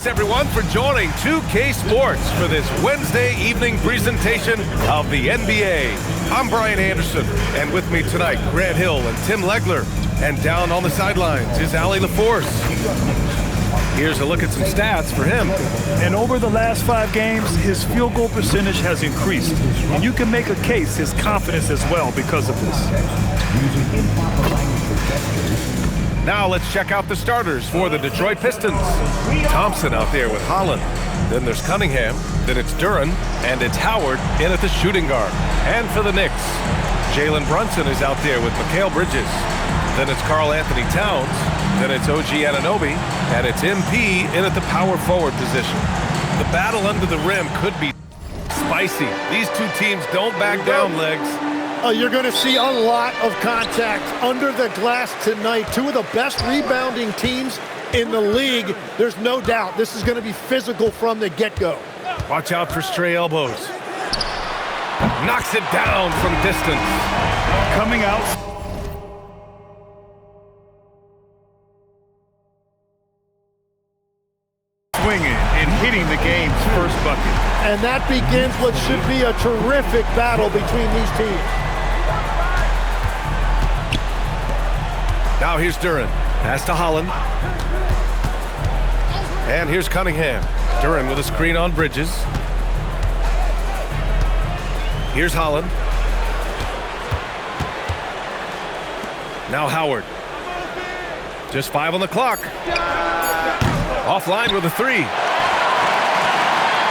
Thanks everyone for joining 2K Sports for this Wednesday evening presentation of the NBA. I'm Brian Anderson, and with me tonight, Grant Hill and Tim Legler. And down on the sidelines is Allie LaForce. Here's a look at some stats for him. And over the last 5 games, his field goal percentage has increased. And you can make a case his confidence as well because of this. Now let's check out the starters for the Detroit Pistons. Thompson out there with Holland. Then there's Cunningham. Then it's Duren. And it's Howard in at the shooting guard. And for the Knicks, Jalen Brunson is out there with Mikal Bridges. Then it's Karl Anthony Towns. Then it's OG Anunoby. And it's MP in at the power forward position. The battle under the rim could be spicy. These two teams don't back down, Legs. You're going to see a lot of contact under the glass tonight. Two of the best rebounding teams in the league. There's no doubt this is going to be physical from the get-go. Watch out for stray elbows. Knocks it down from distance. Coming out. Swinging and hitting the game's first bucket. And that begins what should be a terrific battle between these teams. Now here's Duren. Pass to Holland. And here's Cunningham. Duren with a screen on Bridges. Here's Holland. Now Howard. Just 5 on the clock. Offline with a 3.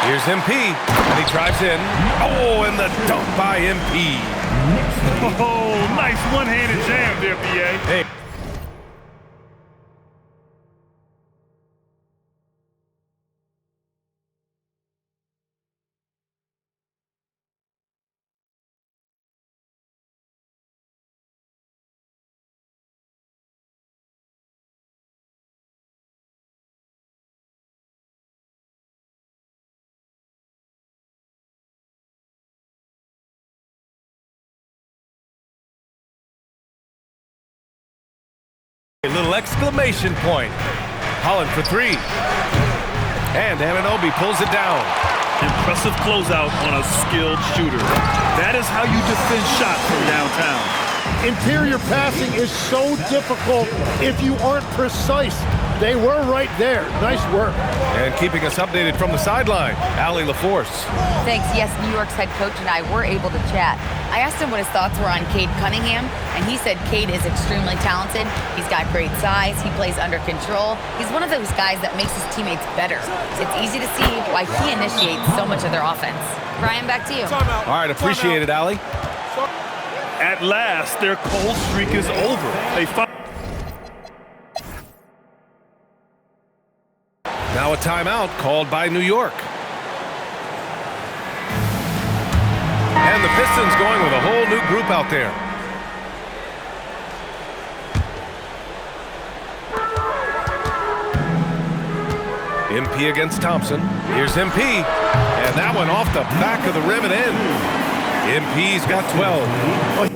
Here's MP. And he drives in. Oh, and the dunk by MP. Oh, nice one-handed jam there, BA. Hey. A little exclamation point. Holland for 3. And Anunoby pulls it down. Impressive closeout on a skilled shooter. That is how you defend shots from downtown. Interior passing is so difficult if you aren't precise. They were right there. Nice work. And keeping us updated from the sideline, Allie LaForce. Thanks. Yes, New York's head coach and I were able to chat. I asked him what his thoughts were on Cade Cunningham, and he said Cade is extremely talented. He's got great size. He plays under control. He's one of those guys that makes his teammates better. It's easy to see why he initiates so much of their offense. Brian, back to you. All right, appreciate it, Allie. At last, their cold streak is over. Now a timeout called by New York. And the Pistons going with a whole new group out there. MP against Thompson. Here's MP. And that one off the back of the rim and in. MP's got 12.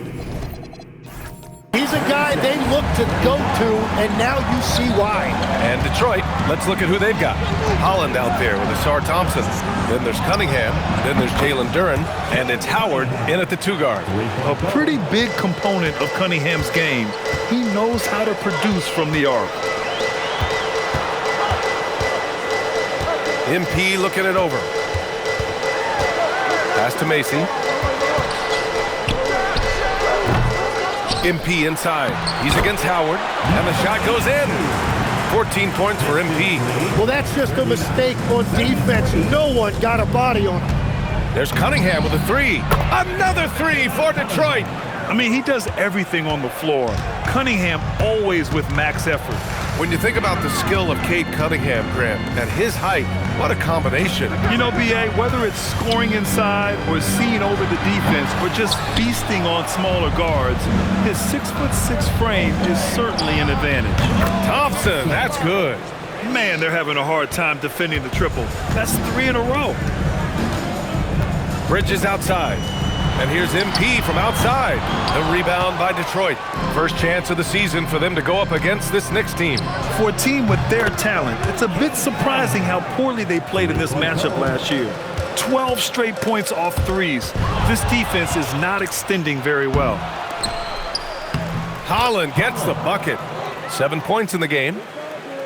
He's a guy they look to go to, and now you see why. And Detroit, let's look at who they've got. Holland out there with Asar Thompson. Then there's Cunningham. Then there's Jalen Duren. And it's Howard in at the 2 guard. A pretty big component of Cunningham's game. He knows how to produce from the arc. MP looking it over. Pass to Macy. MP inside. He's against Howard. And the shot goes in. 14 points for MP. Well, that's just a mistake on defense. No one got a body on him. There's Cunningham with a 3. Another 3 for Detroit. I mean, he does everything on the floor. Cunningham always with max effort. When you think about the skill of Cade Cunningham, Grant, at his height, what a combination. You know, BA, whether it's scoring inside or seeing over the defense or just feasting on smaller guards, his 6'6" frame is certainly an advantage. Thompson, that's good. Man, they're having a hard time defending the triple. That's 3 in a row. Bridges outside. And here's MP from outside. The rebound by Detroit. First chance of the season for them to go up against this Knicks team. For a team with their talent, it's a bit surprising how poorly they played in this matchup last year. 12 straight points off threes. This defense is not extending very well. Holland gets the bucket. 7 points in the game.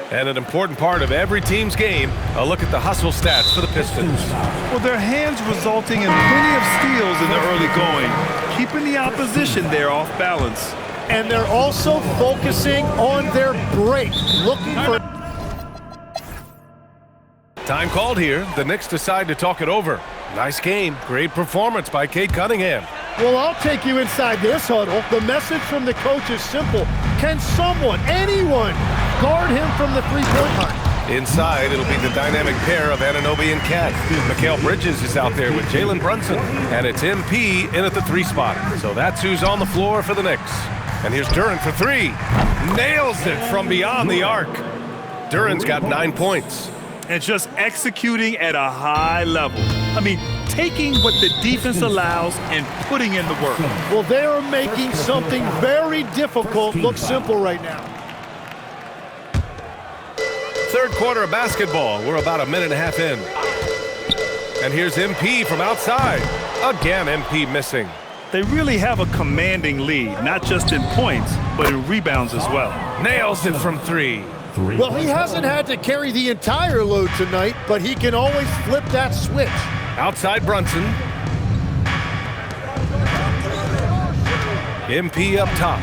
And an important part of every team's game, a look at the hustle stats for the Pistons. Well, their hands resulting in plenty of steals in the early going, keeping the opposition there off balance. And they're also focusing on their break, looking for... Time called here. The Knicks decide to talk it over. Nice game. Great performance by Cade Cunningham. Well, I'll take you inside this huddle. The message from the coach is simple. Can someone, anyone, guard him from the three-point line? Inside, it'll be the dynamic pair of Anunoby and Cat. Mikal Bridges is out there with Jalen Brunson. And it's MP in at the 3 spot. So that's who's on the floor for the Knicks. And here's Duren for 3. Nails it from beyond the arc. Duren's got 9 points. And just executing at a high level. I mean, taking what the defense allows and putting in the work. Well, they are making something very difficult look simple right now. Third quarter of basketball. We're about a minute and a half in. And here's MP from outside. Again, MP missing. They really have a commanding lead, not just in points, but in rebounds as well. Nails it from 3. Well, he hasn't had to carry the entire load tonight, but he can always flip that switch. Outside Brunson. MP up top.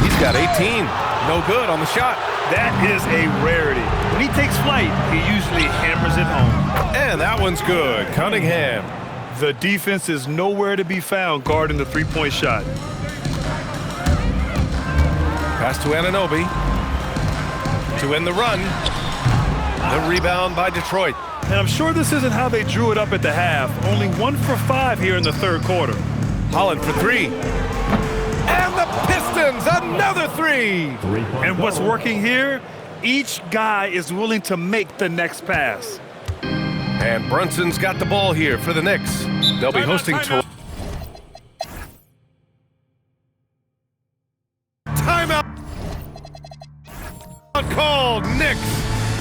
He's got 18. No good on the shot. That is a rarity. When he takes flight, he usually hammers it home. And that one's good. Cunningham. The defense is nowhere to be found guarding the three-point shot. Pass to Anunoby. To end the run. The rebound by Detroit. And I'm sure this isn't how they drew it up at the half. Only 1 for 5 here in the third quarter. Holland for 3. And the Pistons, another 3. And what's working here? Each guy is willing to make the next pass. And Brunson's got the ball here for the Knicks. They'll be hosting Toronto. Timeout called. Knicks.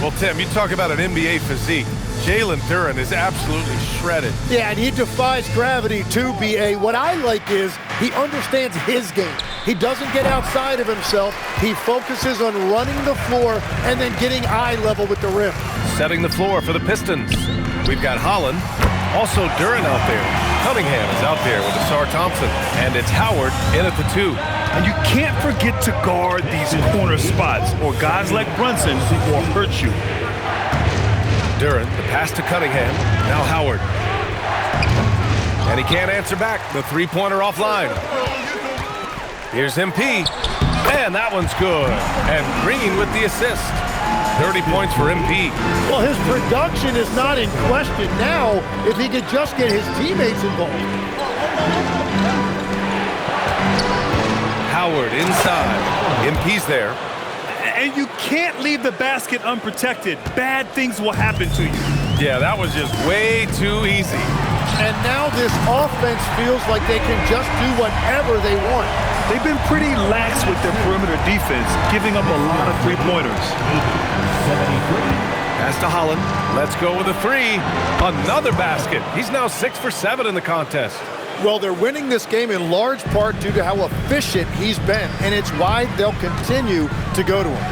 Well, Tim, you talk about an NBA physique. Jalen Duren is absolutely shredded. Yeah, and he defies gravity too, B.A. What I like is he understands his game. He doesn't get outside of himself. He focuses on running the floor and then getting eye level with the rim. Setting the floor for the Pistons. We've got Holland. Also Duren out there. Cunningham is out there with Asar Thompson. And it's Howard in at the 2. And you can't forget to guard these corner spots, or guys like Brunson will hurt you. Duren, the pass to Cunningham. Now Howard. And he can't answer back. The three-pointer offline. Here's MP. And that one's good. And Green with the assist. 30 points for MP. Well, his production is not in question now if he could just get his teammates involved. Howard inside. MP's there. And you can't leave the basket unprotected. Bad things will happen to you. Yeah, that was just way too easy. And now this offense feels like they can just do whatever they want. They've been pretty lax with their perimeter defense, giving up a lot of three-pointers. Pass to Holland. Let's go with a 3. Another basket. He's now 6 for 7 in the contest. Well, they're winning this game in large part due to how efficient he's been, and it's why they'll continue to go to him.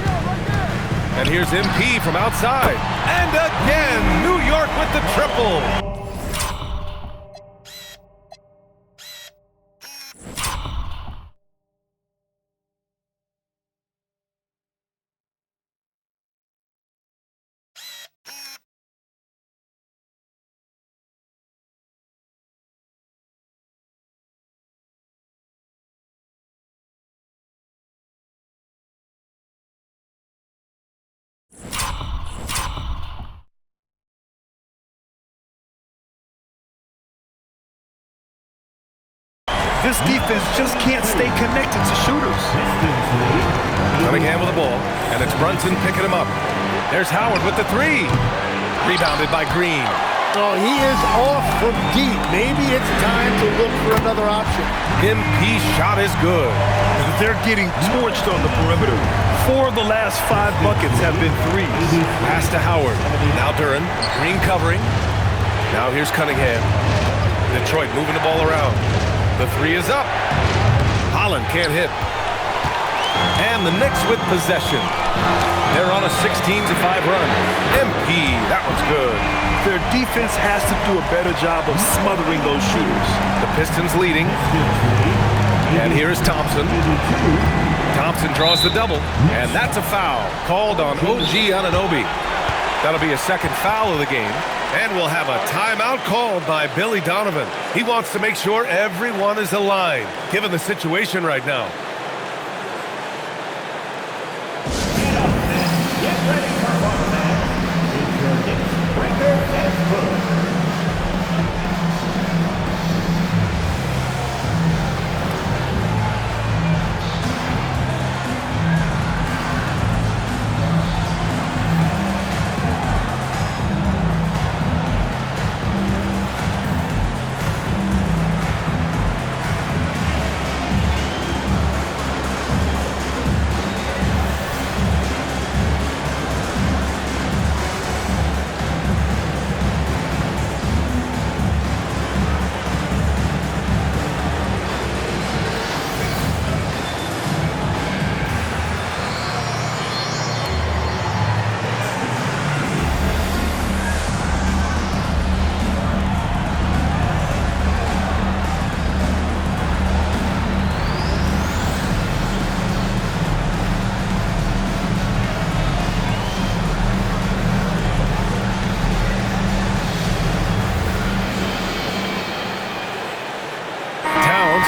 And here's MP from outside. And again, New York with the triple. This defense just can't stay connected to shooters. Cunningham with the ball, and it's Brunson picking him up. There's Howard with the 3. Rebounded by Green. Oh, he is off from deep. Maybe it's time to look for another option. MP shot is good. They're getting torched on the perimeter. 4 of the last 5 buckets have been threes. Pass to Howard. Now Duren. Green covering. Now here's Cunningham. Detroit moving the ball around. The 3 is up. Holland can't hit. And the Knicks with possession. They're on a 16-5 run. MP, that one's good. Their defense has to do a better job of smothering those shooters. The Pistons leading. And here is Thompson. Thompson draws the double. And that's a foul called on OG Anunoby. That'll be a second foul of the game. And we'll have a timeout called by Billy Donovan. He wants to make sure everyone is aligned, given the situation right now.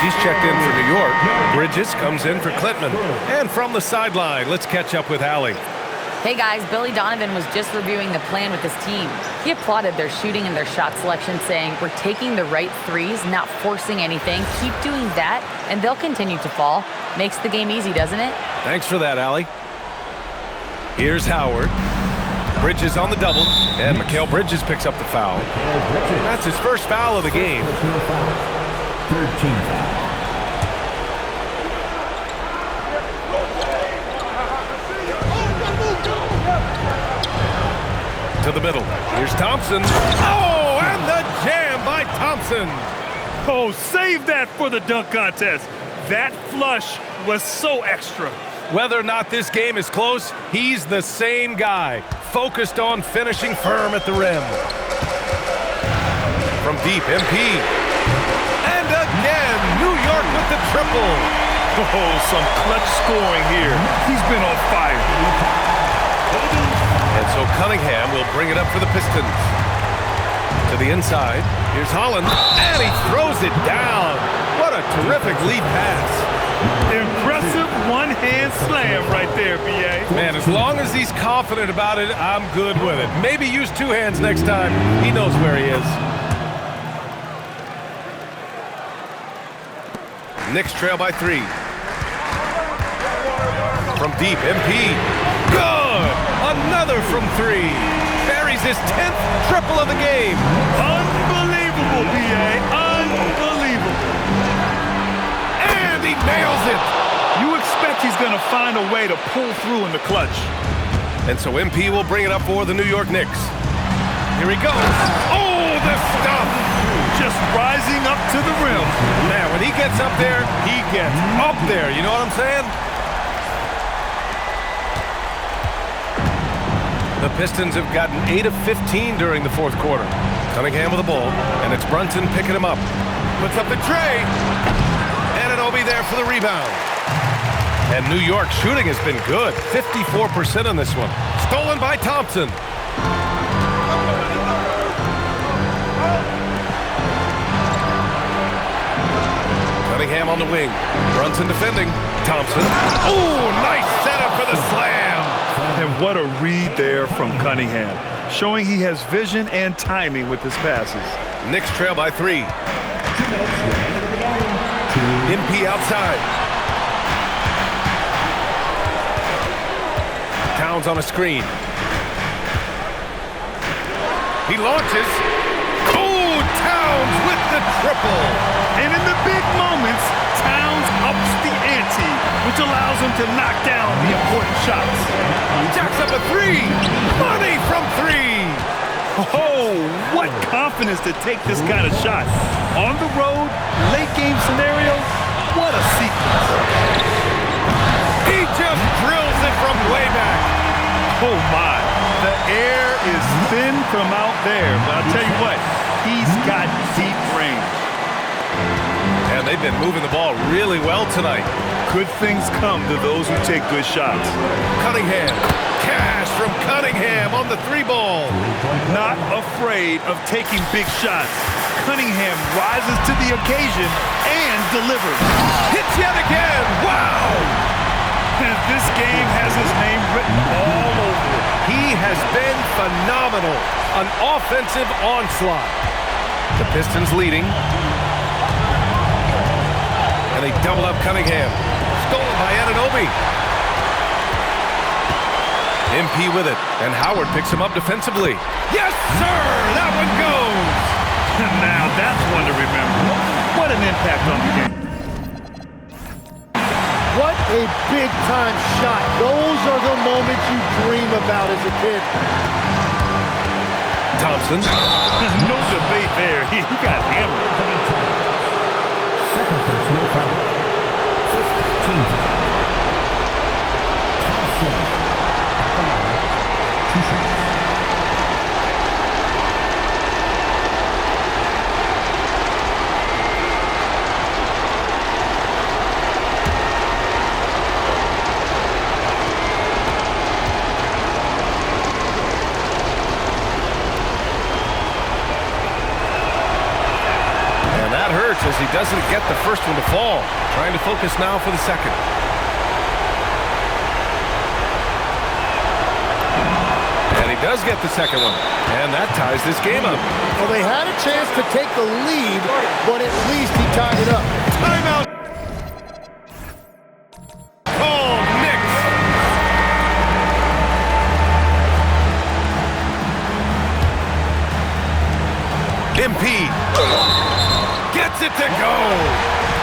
He's checked in for New York. Bridges comes in for Klintman. And from the sideline, let's catch up with Allie. Hey guys, Billy Donovan was just reviewing the plan with his team. He applauded their shooting and their shot selection, saying, "We're taking the right threes, not forcing anything. Keep doing that, and they'll continue to fall." Makes the game easy, doesn't it? Thanks for that, Allie. Here's Howard. Bridges on the double, and Mikal Bridges picks up the foul. That's his first foul of the game. 13 To the middle. Here's Thompson. Oh, and the jam by Thompson. Oh, save that for the dunk contest. That flush was so extra. Whether or not this game is close, he's the same guy, focused on finishing firm at the rim. From deep, MP. And again, New York with the triple. Oh, some clutch scoring here. He's been on fire. And so Cunningham will bring it up for the Pistons. To the inside, here's Holland, and he throws it down. What a terrific lead pass. Impressive one-hand slam right there, B.A. Man, as long as he's confident about it, I'm good with it. Maybe use 2 hands next time. He knows where he is. Knicks trail by 3. From deep, MP. Good! Another from 3. Buries his 10th triple of the game. Unbelievable, B.A. Unbelievable. And he nails it. You expect he's going to find a way to pull through in the clutch. And so MP will bring it up for the New York Knicks. Here he goes. Oh, the stuff. Just rising up to the rim. Man, when he gets up there, he gets up there. You know what I'm saying? The Pistons have gotten 8 of 15 during the 4th quarter. Cunningham with the ball, and it's Brunson picking him up. Puts up the tray. Anunoby there for the rebound. And New York shooting has been good. 54% on this one. Stolen by Thompson. Cunningham on the wing. Brunson defending. Thompson. Oh, nice setup for the slam. And what a read there from Cunningham, showing he has vision and timing with his passes. Knicks trail by 3. MP outside. Towns on a screen. He launches. Oh, Towns with the triple. And in the big moments, Towns ups the ante, which allows him to knock down the important shots. Jacks up a three. Money from three. Oh, what confidence to take this kind of shot. On the road, late game scenario, what a sequence. He just drills it from way back. Oh my, the air is thin from out there, but I'll tell you what, he's got deep range. And they've been moving the ball really well tonight. Good things come to those who take good shots. Cunningham. Cash from Cunningham on the three ball. Not afraid of taking big shots. Cunningham rises to the occasion and delivers. Hits yet again. Wow. And this game has his name written all over it. He has been phenomenal. An offensive onslaught. The Pistons leading. And they double up Cunningham. Stolen by Anunoby. MP with it. And Howard picks him up defensively. Yes, sir! That one goes! Now that's one to remember. What an impact on the game. What a big-time shot. Those are the moments you dream about as a kid. Thompson. No debate there. He got hammered. Second personal foul. 15. Thompson. Two shots. As he doesn't get the first one to fall. Trying to focus now for the second. And he does get the second one. And that ties this game up. Well, they had a chance to take the lead, but at least he tied it up. Timeout. Call Knicks. MP. Gets it to go.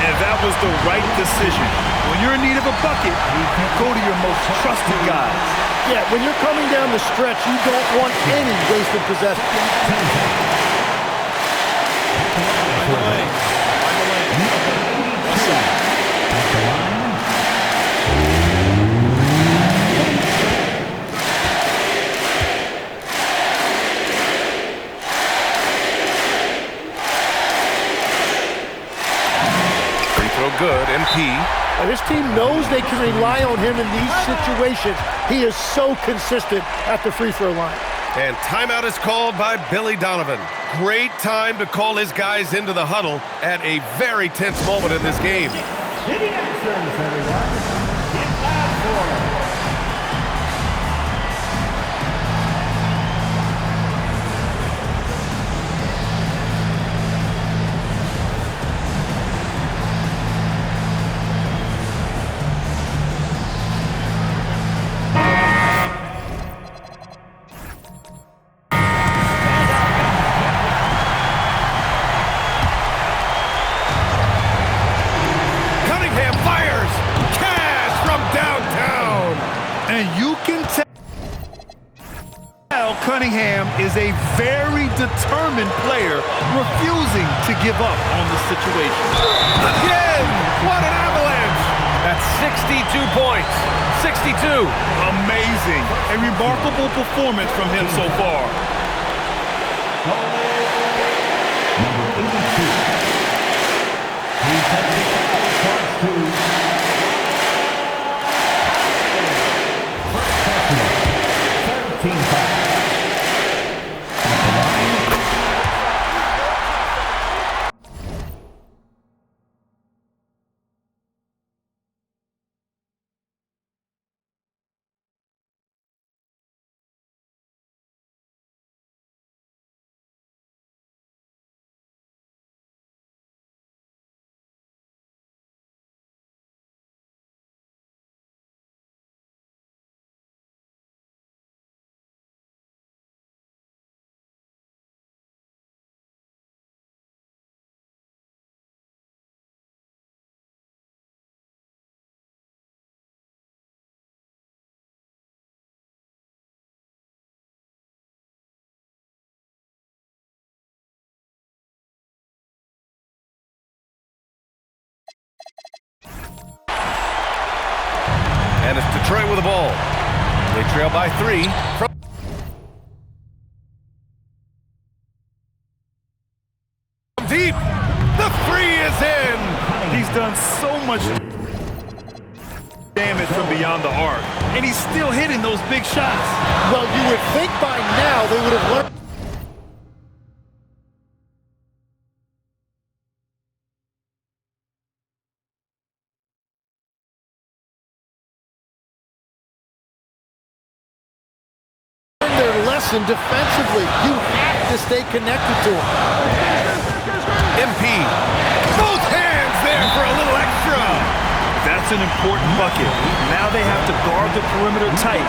And that was the right decision. When you're in need of a bucket, you go to your most trusted guys. Yeah, when you're coming down the stretch, you don't want any wasted possession. Good, MP. This team knows they can rely on him in these situations. He is so consistent at the free throw line. And timeout is called by Billy Donovan. Great time to call his guys into the huddle at a very tense moment in this game. City answers, everyone. It's time for Cunningham is a very determined player, refusing to give up on the situation. Again! What an avalanche! That's 62 points. 62. Amazing. A remarkable performance from him so far. Number 82. He's at the charge to And it's Detroit with the ball. They trail by 3 from deep. The 3 is in. He's done so much damage from beyond the arc, and he's still hitting those big shots. Well, you would think by now they would have learned. Their lesson defensively. You have to stay connected to him. MP. Both hands there for a little extra. That's an important bucket. Now they have to guard the perimeter tight.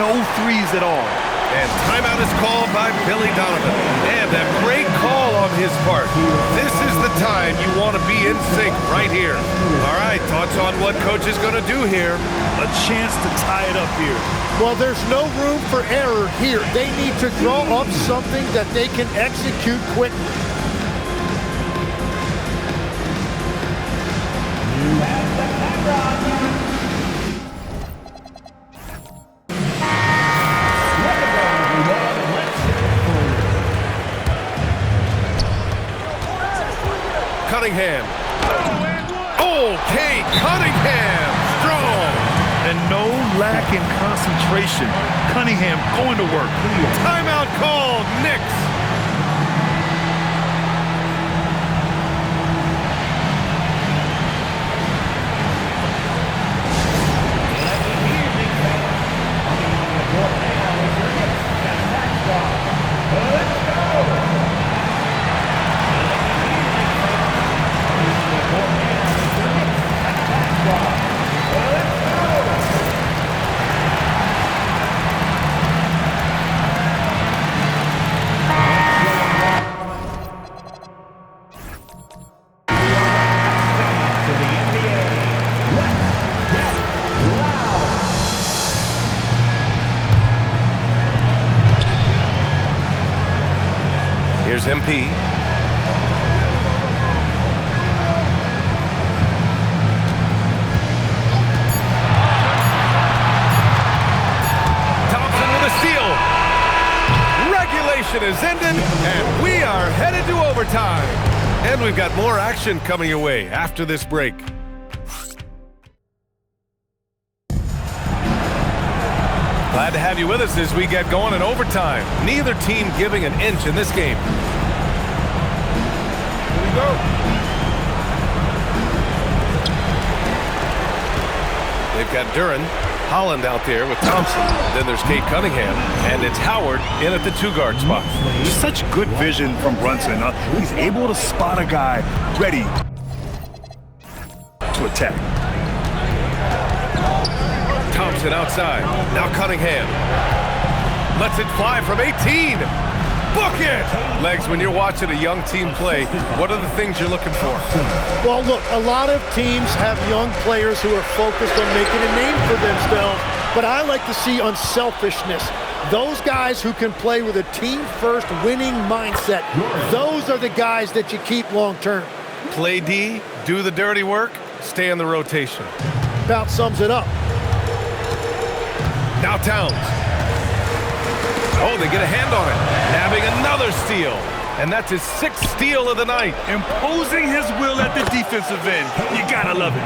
No threes at all. And timeout is called by Billy Donovan. And a great call on his part. This is the time you want to be in sync right here. All right, thoughts on what coach is going to do here? A chance to tie it up here. Well, there's no room for error here. They need to draw up something that they can execute quickly. Cunningham. Okay, Cunningham. Strong. And no lack in concentration. Cunningham going to work. Timeout called. Knicks. Here's MP. Thompson with a steal. Regulation is ended, and we are headed to overtime. And we've got more action coming your way after this break. Glad to have you with us as we get going in overtime. Neither team giving an inch in this game. Here we go. They've got Duren, Holland out there with Thompson. Then there's Cade Cunningham, and it's Howard in at the 2-guard spot. Such good vision from Brunson. He's able to spot a guy ready to attack. Thompson outside. Now Cunningham. Lets it fly from 18. Book it! Legs, when you're watching a young team play, what are the things you're looking for? Well, look, a lot of teams have young players who are focused on making a name for themselves, but I like to see unselfishness. Those guys who can play with a team-first winning mindset, those are the guys that you keep long-term. Play D, do the dirty work, stay in the rotation. About sums it up. Now Towns. Oh, they get a hand on it. Nabbing another steal. And that's his 6th steal of the night. Imposing his will at the defensive end. You gotta love it.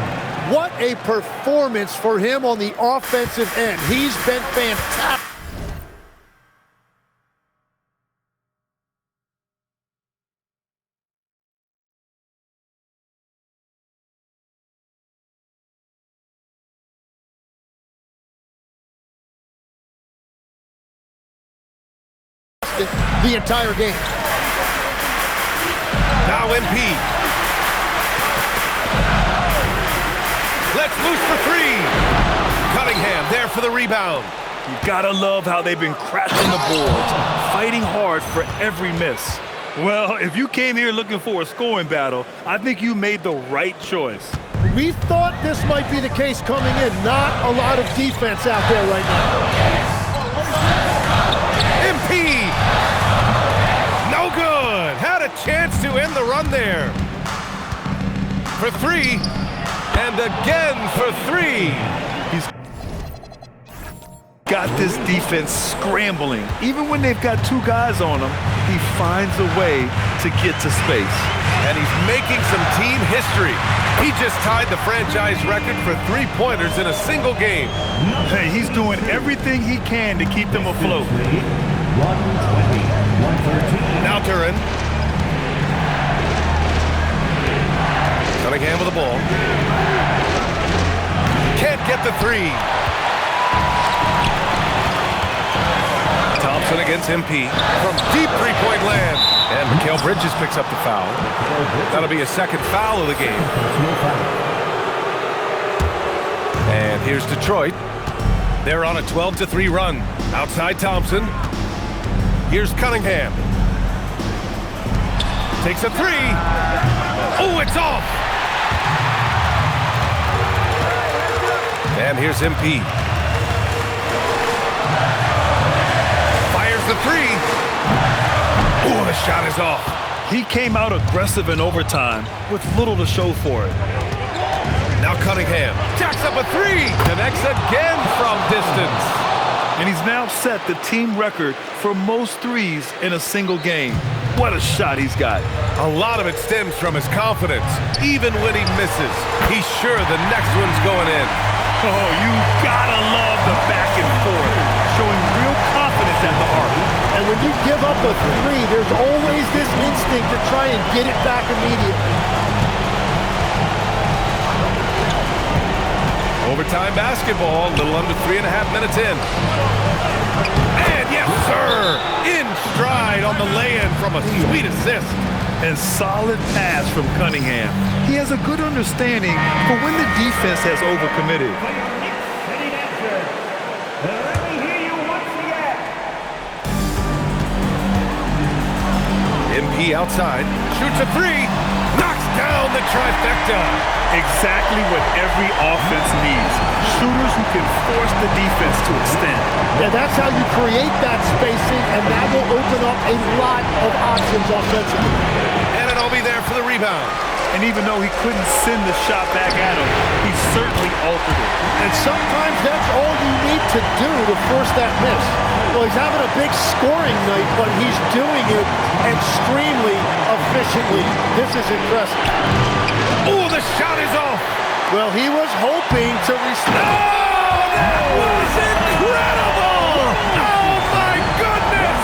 What a performance for him on the offensive end. He's been fantastic. The entire game. Now MP. Let's loose for 3. Cunningham there for the rebound. You gotta love how they've been crashing the boards, fighting hard for every miss. Well, if you came here looking for a scoring battle, I think you made the right choice. We thought this might be the case coming in. Not a lot of defense out there right now. MP. No good. Had a chance to end the run there. For 3. And again for 3. got this defense scrambling. Even when they've got two guys on him, he finds a way to get to space. And he's making some team history. He just tied the franchise record for three-pointers in a single game. Hey, he's doing everything he can to keep them afloat. 120, 113. Now Duren. Cunningham with the ball. Can't get the three. Thompson against MP from deep three-point land. And Mikal Bridges picks up the foul. That'll be a second foul of the game. And here's Detroit. They're on a 12-3 run. Outside Thompson. Here's Cunningham. Takes a three. Oh, it's off. And here's MP. Fires the three. Oh, the shot is off. He came out aggressive in overtime with little to show for it. Now Cunningham jacks up a three. Connects again from distance. And he's now set the team record for most threes in a single game. What a shot he's got. A lot of it stems from his confidence. Even when he misses, he's sure the next one's going in. Oh, you gotta love the back and forth, showing real confidence at the arc. And when you give up a three, there's always this instinct to try and get it back immediately. Overtime basketball, a little under 3.5 minutes in. And yes, sir, in stride on the lay-in from a sweet assist. And solid pass from Cunningham. He has a good understanding for when the defense has overcommitted. City dancer. Let me hear you once again. MP outside, shoots a three, knocks down the trifecta. Exactly what every offense needs. Shooters who can force the defense to extend. Yeah, that's how you create that spacing, and that will open up a lot of options offensively. And it'll be there for the rebound. And even though he couldn't send the shot back at him, he certainly altered it. And sometimes that's all you need to do to force that miss. Well, he's having a big scoring night, but he's doing it extremely efficiently. This is impressive. Oh, the shot is off. Well, he was hoping to restore. Oh, that was incredible. Oh, my goodness.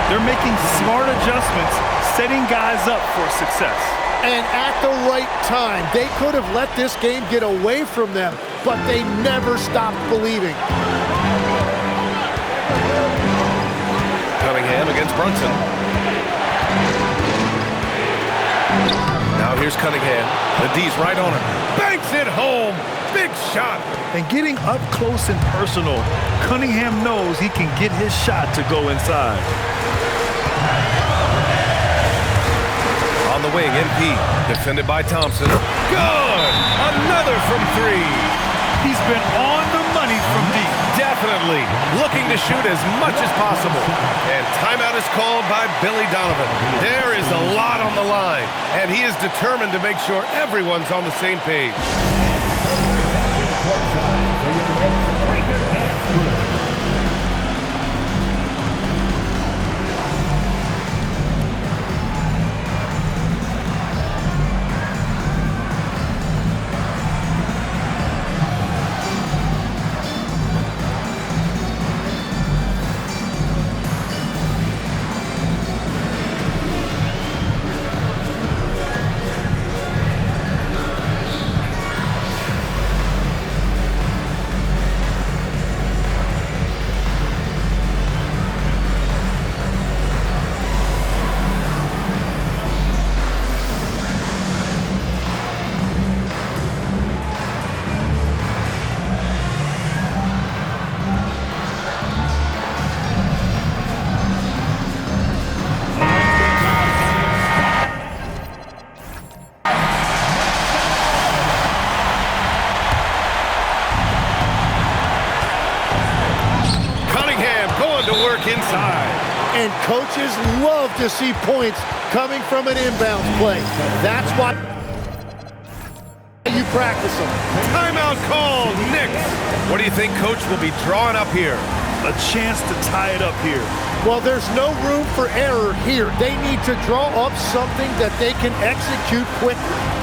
They're making smart adjustments, setting guys up for success. And at the right time, they could have let this game get away from them, but they never stopped believing. Cunningham against Brunson. Now here's Cunningham. The D's right on him. Banks it home. Big shot. And getting up close and personal, Cunningham knows he can get his shot to go inside. On the wing, MP. Defended by Thompson. Good! Another from three. He's been on the money from deep. Definitely looking to shoot as much as possible. And timeout is called by Billy Donovan. There is a lot on the line, and he is determined to make sure everyone's on the same page. Inside. And coaches love to see points coming from an inbounds play. That's why you practice them. Timeout call, Knicks. What do you think Coach will be drawing up here? A chance to tie it up here. Well, there's no room for error here. They need to draw up something that they can execute quickly.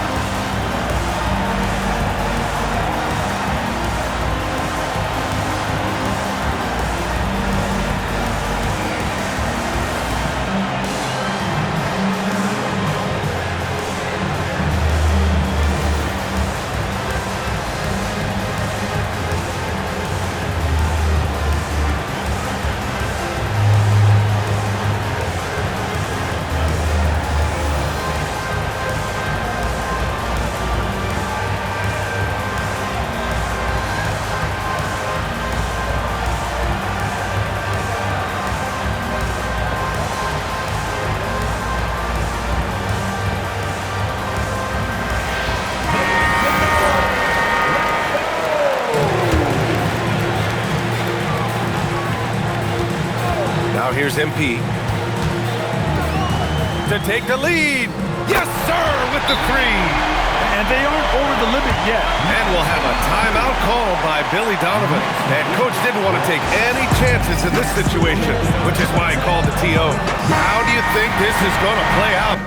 Now here's MP to take the lead. Yes, sir, with the three. And they aren't over the limit yet. And we'll have a timeout called by Billy Donovan. And Coach didn't want to take any chances in this situation, which is why he called the TO. How do you think this is going to play out?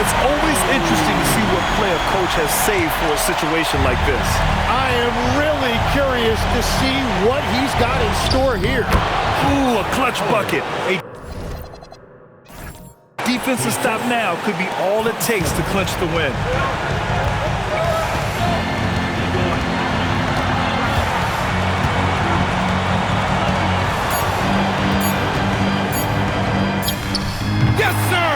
It's always interesting to see what play a coach has saved for a situation like this. I am really curious to see what he's got in store here. Ooh, a clutch bucket. A defensive stop now could be all it takes to clinch the win. Yes, sir!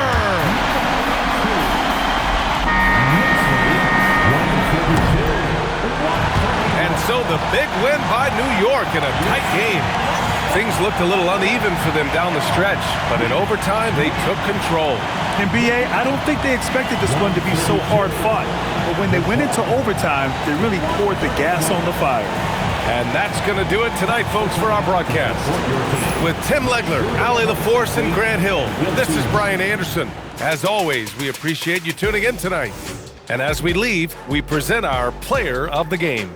And so the big win by New York in a tight game. Things looked a little uneven for them down the stretch, but in overtime, they took control. And BA, I don't think they expected this one to be so hard-fought. But when they went into overtime, they really poured the gas on the fire. And that's going to do it tonight, folks, for our broadcast. With Tim Legler, Allie LaForce, and Grant Hill, this is Brian Anderson. As always, we appreciate you tuning in tonight. And as we leave, we present our player of the game.